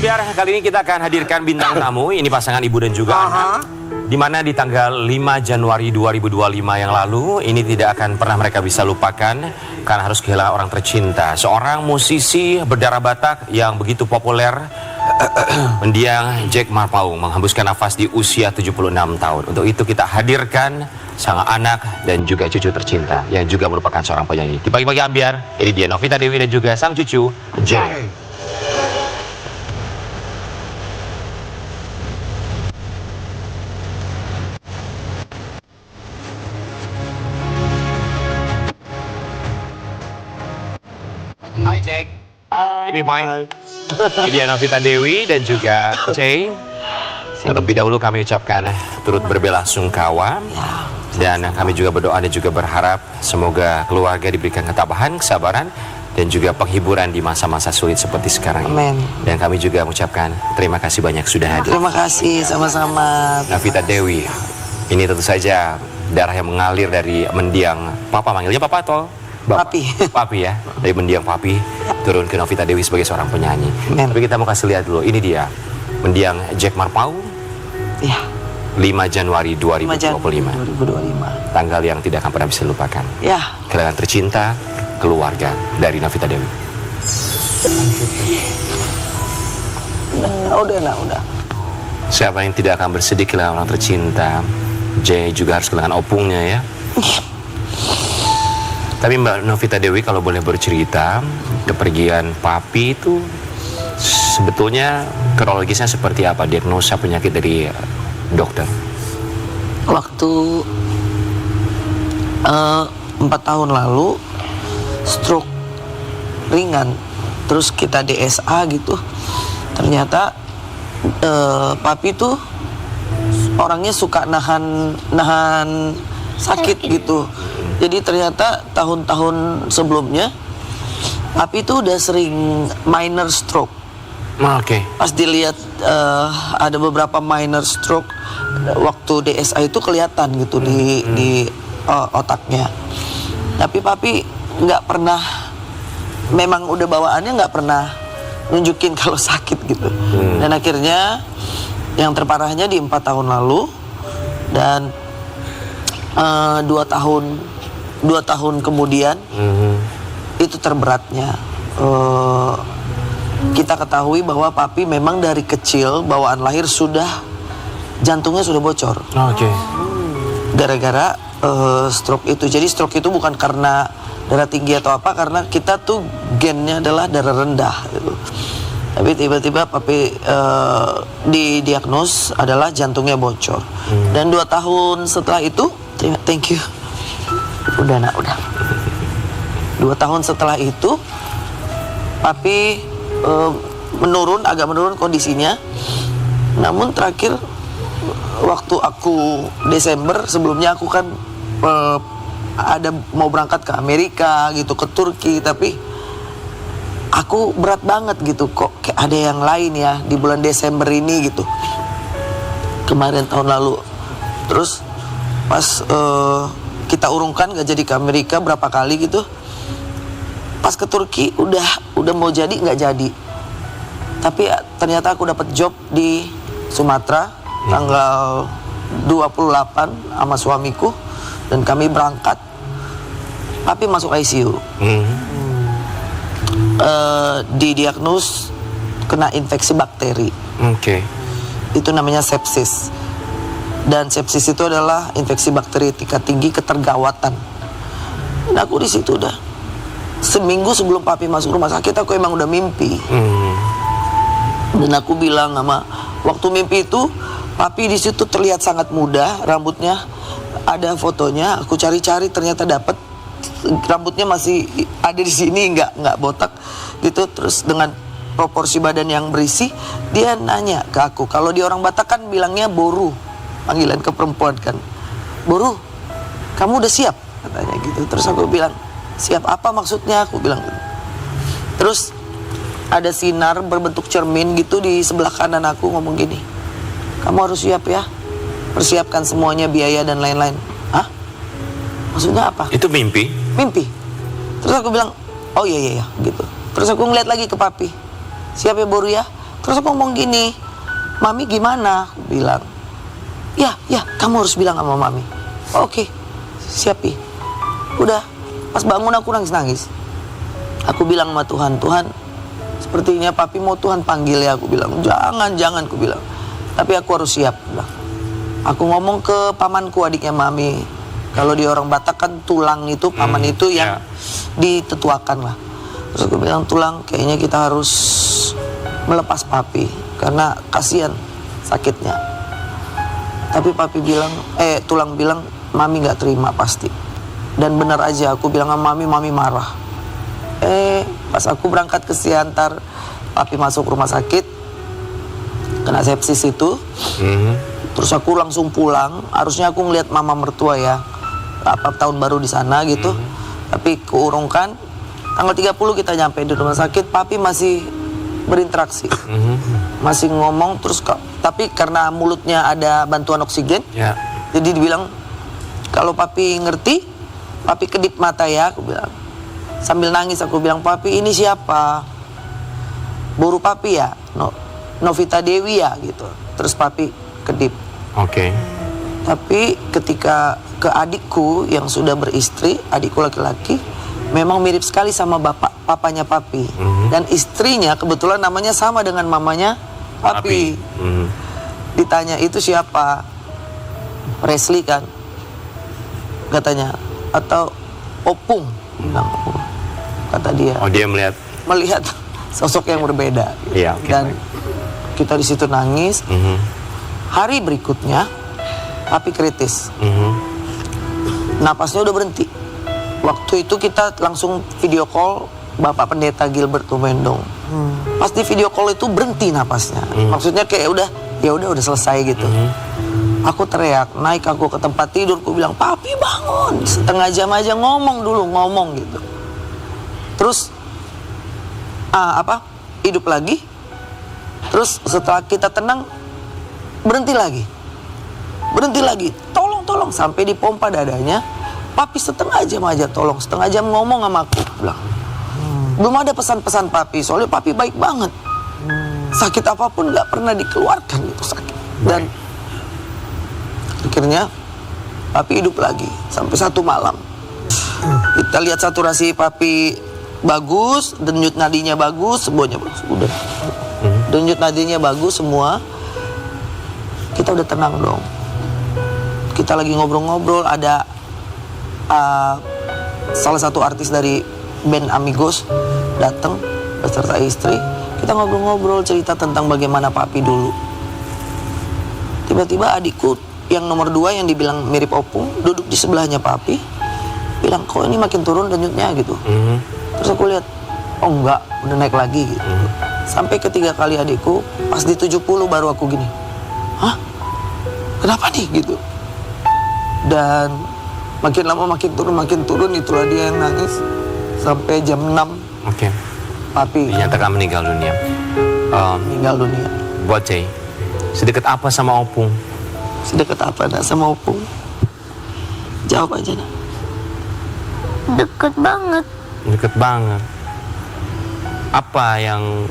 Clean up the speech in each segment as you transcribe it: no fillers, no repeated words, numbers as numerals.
Ambiar, kali ini kita akan hadirkan bintang tamu. Ini pasangan ibu dan juga anak. Di mana di tanggal 5 Januari 2025 yang lalu, ini tidak akan pernah mereka bisa lupakan karena harus kehilangan orang tercinta. Seorang musisi berdarah Batak yang begitu populer, mendiang Jack Marpaung, menghembuskan nafas di usia 76 tahun. Untuk itu kita hadirkan sang anak dan juga cucu tercinta yang juga merupakan seorang penyanyi. Di pagi-pagi Ambiar, ini dia Novita Dewi dan juga sang cucu Jack. Hai Jack. Ini Mike. Ini dia Novita Dewi dan juga Jay. Terlebih dahulu kami ucapkan turut berbelasungkawa dan kami juga berdoa dan juga berharap semoga keluarga diberikan ketabahan, kesabaran dan juga penghiburan di masa-masa sulit seperti sekarang ini. Amin. Dan kami juga mengucapkan terima kasih banyak sudah hadir. Terima kasih sama-sama. Novita Dewi, ini tentu saja darah yang mengalir dari mendiang Papa, manggilnya Papa atau Bapak? Papi. Papi ya, dari mendiang Papi turun ke Novita Dewi sebagai seorang penyanyi. Amen. Tapi kita mau kasih lihat dulu, ini dia mendiang Jack Marpaung. Ya. 5 Januari 2025. 2025. Tanggal yang tidak akan pernah bisa dilupakan. Ya. Kehilangan tercinta, keluarga dari Novita Dewi. Udah. Siapa yang tidak akan bersedih kehilangan orang tercinta? Jay juga harus kehilangan opungnya ya. Tapi Mbak Novita Dewi kalau boleh bercerita, kepergian Papi itu sebetulnya kronologisnya seperti apa? Diagnosa penyakit dari dokter? Waktu 4 tahun lalu stroke ringan, terus kita DSA gitu. Ternyata Papi tuh orangnya suka nahan sakit gitu. Jadi ternyata tahun-tahun sebelumnya Papi tuh udah sering minor stroke. Oke. Pas dilihat ada beberapa minor stroke waktu DSA itu kelihatan gitu di otaknya. Tapi Papi nggak pernah, memang udah bawaannya nggak pernah nunjukin kalau sakit gitu. Dan akhirnya yang terparahnya di 4 tahun lalu dan 2 tahun kemudian itu terberatnya. Kita ketahui bahwa Papi memang dari kecil bawaan lahir jantungnya sudah bocor. Oke. Gara-gara stroke itu. Jadi stroke itu bukan karena darah tinggi atau apa, karena kita tuh gennya adalah darah rendah gitu. Tapi tiba-tiba Papi didiagnos adalah jantungnya bocor. Dan 2 tahun setelah itu, thank you. Udah. 2 tahun setelah itu Papi agak menurun kondisinya. Namun terakhir waktu aku Desember, sebelumnya aku kan ada mau berangkat ke Amerika gitu, ke Turki, tapi aku berat banget gitu, kok kayak ada yang lain ya di bulan Desember ini gitu. Kemarin tahun lalu. Terus pas kita urungkan gak jadi ke Amerika berapa kali gitu. Pas ke Turki udah mau jadi nggak jadi. Tapi ternyata aku dapat job di Sumatera tanggal 28 sama suamiku dan kami berangkat. Papi masuk ICU. Didiagnos kena infeksi bakteri. Oke. Itu namanya sepsis. Dan sepsis itu adalah infeksi bakteri tingkat tinggi ketergawatan. Dan aku di situ udah seminggu sebelum Papi masuk rumah sakit, aku emang udah mimpi. Dan aku bilang waktu mimpi itu Papi di situ terlihat sangat muda, rambutnya ada fotonya, aku cari-cari ternyata dapat. Rambutnya masih ada di sini, nggak botak gitu. Terus dengan proporsi badan yang berisi, dia nanya ke aku. Kalau di orang Batak kan bilangnya boru, panggilan ke perempuan kan. Boru, kamu udah siap? Katanya gitu. Terus aku bilang, siap apa maksudnya? Aku bilang gitu. Terus ada sinar berbentuk cermin gitu di sebelah kanan aku ngomong gini, kamu harus siap ya, persiapkan semuanya, biaya dan lain-lain. Hah? Maksudnya apa? Itu mimpi? Mimpi. Terus aku bilang, oh iya gitu. Terus aku ngeliat lagi ke Papi, siap ya Boru ya? Terus aku ngomong gini, Mami gimana? Aku bilang, ya kamu harus bilang sama Mami. Oke, siap Pi. Udah, pas bangun aku nangis-nangis. Aku bilang sama Tuhan, Tuhan, sepertinya Papi mau Tuhan panggil ya. Aku bilang, jangan, aku bilang. Tapi aku harus siap. Bilang. Aku ngomong ke pamanku, adiknya Mami. Kalau di orang Batak kan tulang itu, paman itu yang ditetuakan lah. Terus aku bilang, Tulang, kayaknya kita harus melepas Papi. Karena kasihan sakitnya. Tapi Papi bilang, Tulang bilang, Mami gak terima pasti. Dan benar aja, aku bilang sama Mami marah. Pas aku berangkat ke Siantar, Papi masuk rumah sakit, kena sepsis itu. Terus aku langsung pulang. Harusnya aku ngeliat mama mertua ya, apa tahun baru di sana gitu. Tapi keurungkan. Tanggal 30 kita nyampe di rumah sakit, Papi masih berinteraksi, masih ngomong terus. Tapi karena mulutnya ada bantuan oksigen, jadi dibilang kalau Papi ngerti, Papi kedip mata ya. Aku bilang sambil nangis, aku bilang, Papi ini siapa? Boru Papi ya, Novita Dewi ya gitu. Terus Papi kedip. Oke. Tapi ketika ke adikku yang sudah beristri, adikku laki-laki, memang mirip sekali sama papanya Papi. Dan istrinya kebetulan namanya sama dengan mamanya Papi. Ditanya itu siapa? Presley kan? Katanya. Atau Opung? Bilang Opung. Kata dia. Oh, dia melihat sosok yang berbeda. Iya, okay, dan kita di situ nangis. Hari berikutnya Papi kritis. Napasnya udah berhenti. Waktu itu kita langsung video call Bapak Pendeta Gilbert Tumendong. Pas di video call itu berhenti napasnya. Maksudnya kayak udah selesai gitu. Aku teriak, naik aku ke tempat tidur, aku bilang, Papi bangun. Setengah jam aja ngomong gitu. Terus hidup lagi. Terus setelah kita tenang, berhenti lagi. Tolong sampai dipompa dadanya. Papi setengah jam aja tolong, setengah jam ngomong sama aku. Bilang, belum ada pesan-pesan Papi, soalnya Papi baik banget. Sakit apapun gak pernah dikeluarkan gitu sakit. Dan akhirnya Papi hidup lagi sampai satu malam. Kita lihat saturasi Papi bagus, denyut nadinya bagus, semuanya bagus. Udah. Denyut nadinya bagus semua. Kita udah tenang dong. Kita lagi ngobrol-ngobrol, ada salah satu artis dari band Amigos datang beserta istri. Kita ngobrol-ngobrol, cerita tentang bagaimana Papi dulu. Tiba-tiba adikku yang nomor 2 yang dibilang mirip Opung duduk di sebelahnya Papi, bilang, kok ini makin turun denyutnya gitu. Terus aku lihat, oh enggak, udah naik lagi gitu. Sampai ketiga kali adikku, pas di 70 baru aku gini, hah? Kenapa nih gitu? Dan makin lama makin turun, itulah dia yang nangis. Sampai jam 6. Oke. Papi dinyatakan meninggal dunia. Meninggal dunia. Buat Jay, sedekat apa sama Opung? Sedekat apa nak sama Opung? Jawab aja nak. Deket banget. Deket banget. Apa yang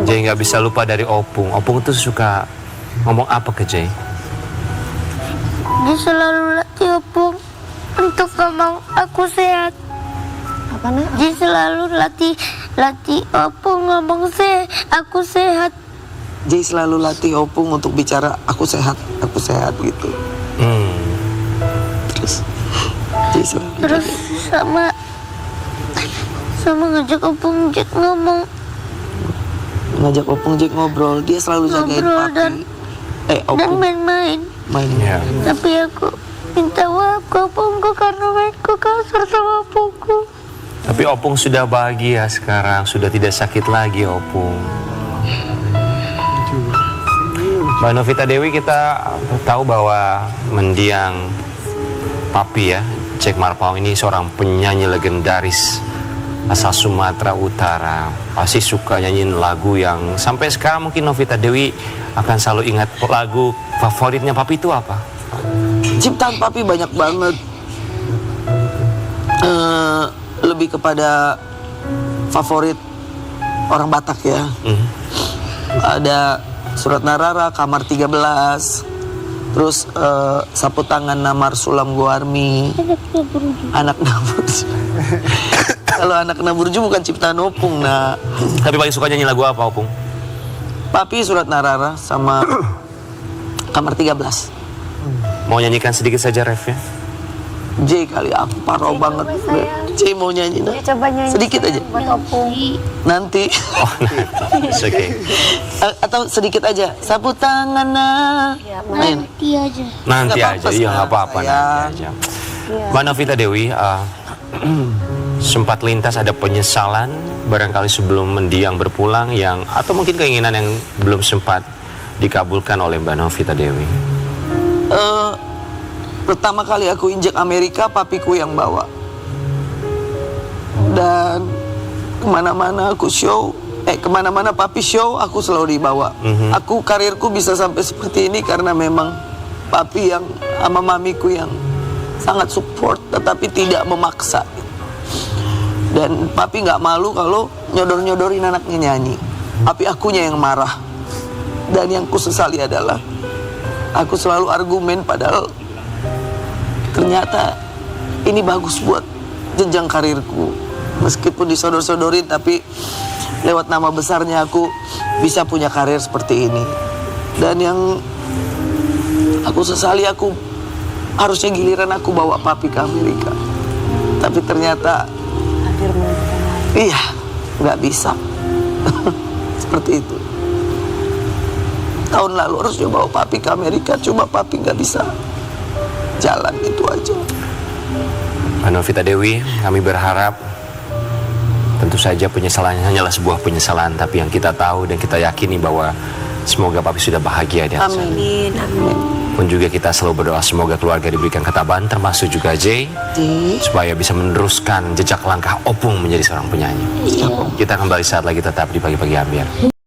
Jay nggak bisa lupa dari Opung? Opung tuh suka ngomong apa ke Jay? Dia selalu latih Opung untuk ngomong aku sehat. Apa nak? Dia selalu latih Opung ngomong aku sehat. Jay selalu latih Opung untuk bicara aku sehat gitu. Jay selalu. Terus sama ngajak Opung Jack ngomong. Ngajak Opung Jack ngobrol, dia selalu jagain Ngobrol Papi. dan Opung main-main. Ya. Tapi aku minta maaf ke Opungku karena mainku kasar sama Opungku. Tapi Opung sudah bahagia sekarang, sudah tidak sakit lagi Opung. Mbak Novita Dewi, kita tahu bahwa mendiang Papi ya, Jack Marpao ini seorang penyanyi legendaris asal Sumatera Utara. Pasti suka nyanyiin lagu yang sampai sekarang mungkin Novita Dewi akan selalu ingat. Lagu favoritnya Papi itu apa? Ciptaan Papi banyak banget. Lebih kepada favorit orang Batak ya. Ada Surat Narara, Kamar 13. Terus Sapu Tangan Namar Sulam Goarmi. Anak Naburju. Kalau Anak Naburju bukan ciptaan Opung, nah. Tapi paling suka nyanyi lagu apa, Opung? Papi, Surat Narara, sama Kamar 13. Mau nyanyikan sedikit saja ref ya? J kali, aku parah banget. J mau nyanyi, nah. Coba nyanyi Sedikit aja. buat Opung. Nanti. Oh, it's okay. Atau sedikit aja. Sapu tangan, nah. Main. Nanti aja. Nanti Nggak aja, apa-apa, iya nggak apa-apa sayang. nanti aja. Mbak Novita Dewi, sempat lintas ada penyesalan barangkali sebelum mendiang berpulang yang atau mungkin keinginan yang belum sempat dikabulkan oleh Mbak Novita Dewi. Pertama kali aku injek Amerika, papiku yang bawa. Dan kemana-mana aku show, kemana-mana papi show, aku selalu dibawa. Aku karirku bisa sampai seperti ini karena memang papi yang sama mamiku yang sangat support, tetapi tidak memaksa. Dan papi nggak malu kalau nyodor-nyodorin anaknya nyanyi. Papi akunya yang marah. Dan yang kusesali adalah aku selalu argumen padahal ternyata ini bagus buat jenjang karirku. Meskipun disodor-sodorin tapi lewat nama besarnya aku bisa punya karir seperti ini. Dan yang aku sesali, aku harusnya giliran aku bawa papi ke Amerika. Tapi ternyata iya, nggak bisa. Seperti itu. Tahun lalu harusnya bawa papi ke Amerika, cuma papi nggak bisa jalan, itu aja. Mbak Novita Dewi, kami berharap tentu saja penyesalannya hanyalah sebuah penyesalan, tapi yang kita tahu dan kita yakini bahwa semoga papi sudah bahagia di atas sana. Amin, amin. Pun juga kita selalu berdoa semoga keluarga diberikan ketabahan, termasuk juga Jay, supaya bisa meneruskan jejak langkah Opung menjadi seorang penyanyi. Kita kembali saat lagi tetap di Pagi-Pagi Ambiar.